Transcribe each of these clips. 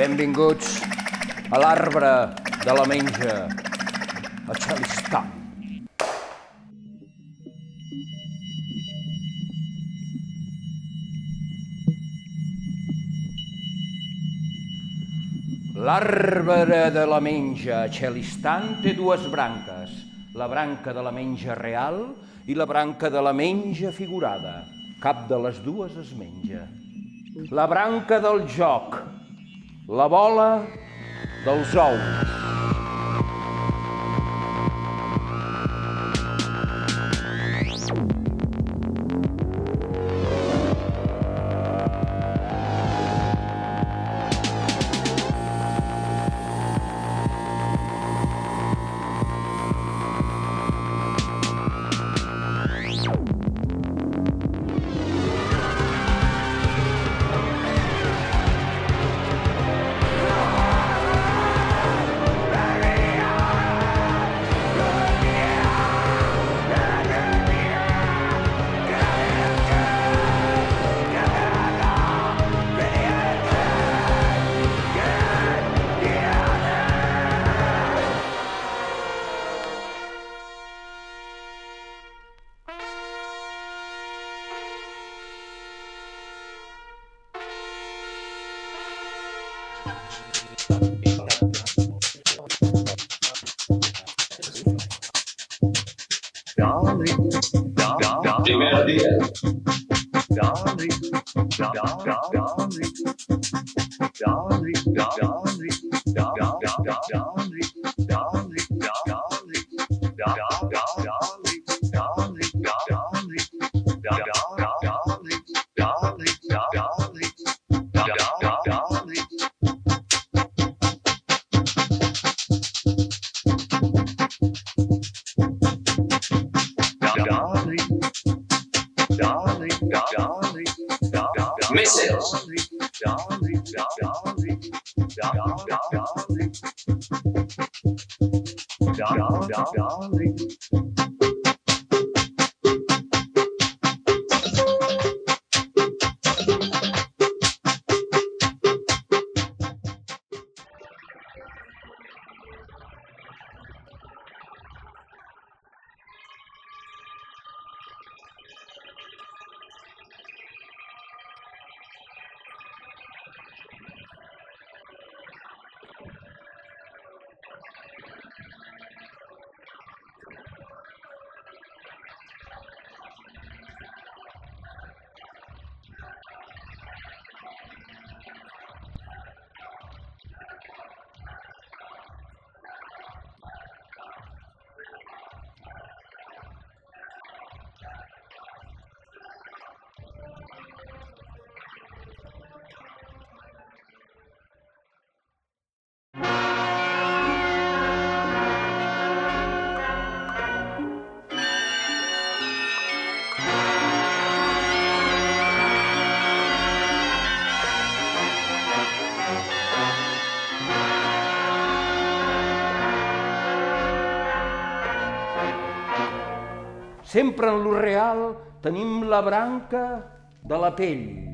Benvinguts a l'arbre de la menja, a Xalistan. L'arbre de la menja a Xalistan té dues branques, la branca de la menja real i la branca de la menja figurada. Cap de les dues es menja. La branca del joc, la bola dels ous. Primer día. Meses. Sempre en lo real tenim la branca de la pell.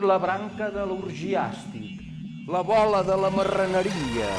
la branca de l'orgiàstic, la bola de la marraneria.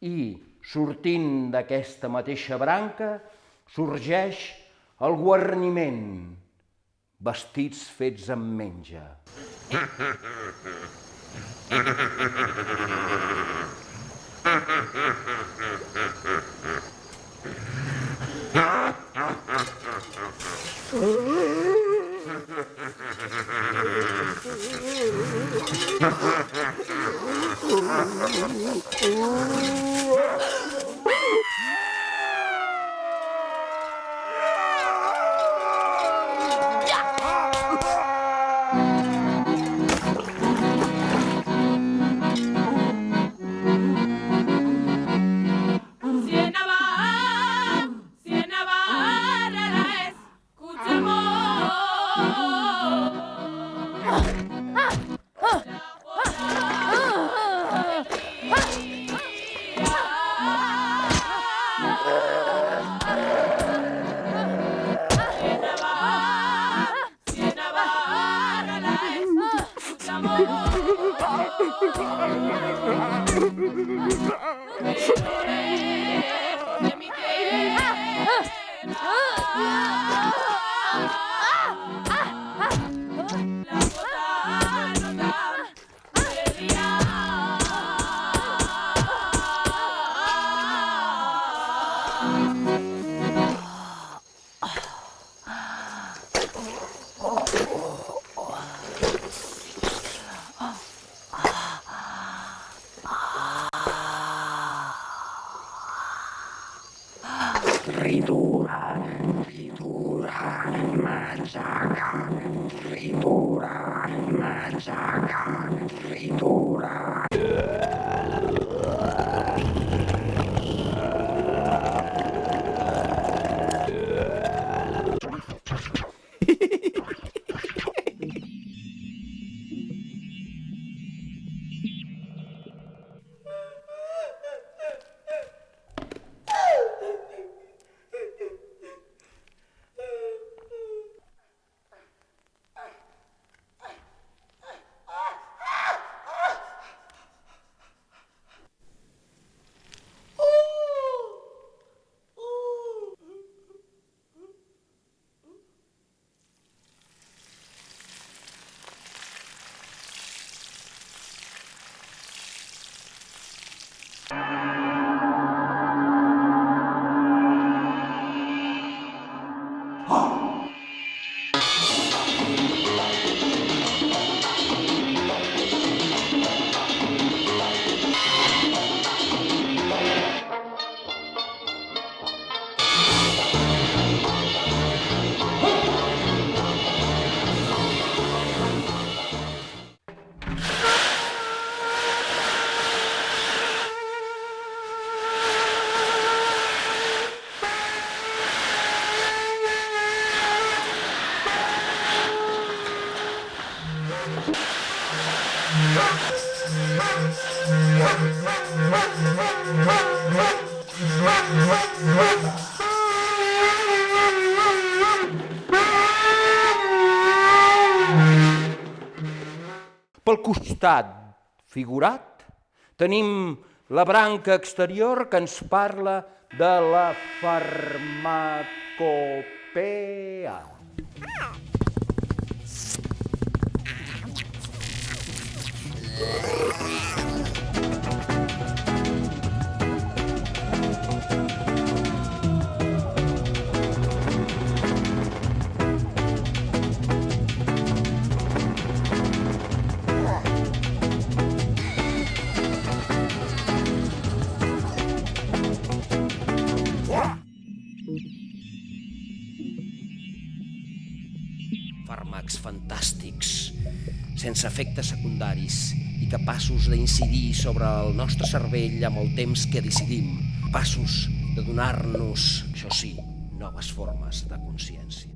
I, sortint d'aquesta mateixa branca, sorgeix el guarniment, vestits fets amb menja. Pel costat figurat tenim la branca exterior que ens parla de la farmacopea. Fàrmacs fantàstics, sense efectes secundaris i capaços d'incidir sobre el nostre cervell amb el temps que decidim, capaços de donar-nos, això sí, noves formes de consciència.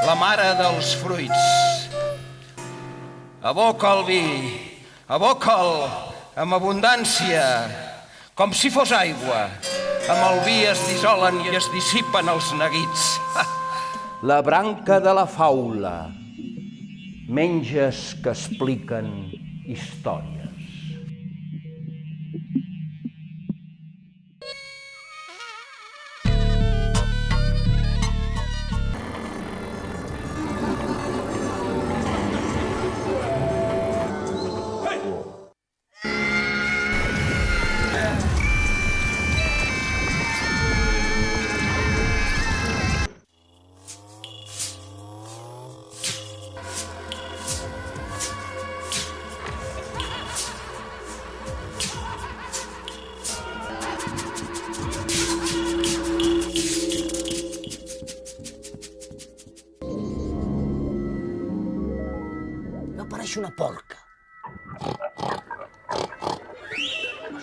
La mare dels fruits. Aboca'l vi, aboca'l amb abundància, com si fos aigua. Amb el vi es dissolen i es dissipen els neguits. La branca de la faula. Menges que expliquen històries. Pareix una porca.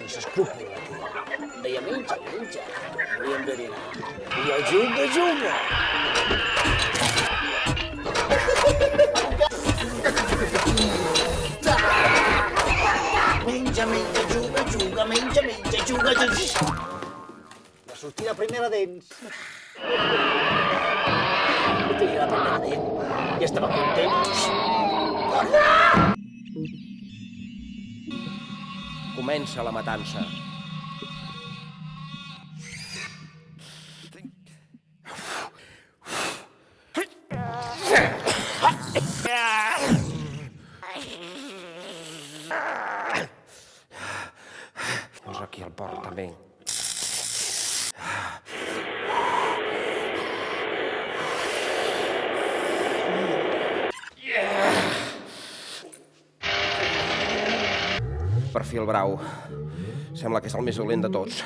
Sense escrúpol, la tia. Em deia, menja, menja. I em deia, juga, juga. Menja, menja, juga, juga, menja, menja, juga, juga. Va sortir la primera dents. I tenia la primera dent. I estava content. Comença la matança. Posa aquí el porc també. Perfil brau. Sembla que és el més dolent de tots.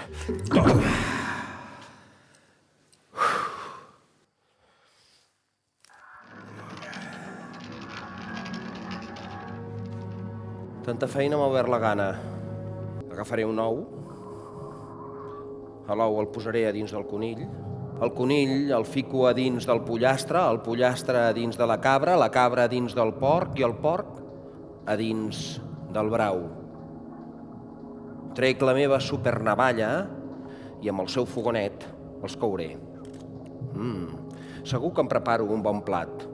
Tanta feina m'ha obert la gana. Agafaré un ou. L'ou el posaré a dins del conill. El conill el fico a dins del pollastre, el pollastre a dins de la cabra a dins del porc i el porc a dins del brau. Trec la meva supernavalla i amb el seu fogonet els couré. Segur que em preparo un bon plat.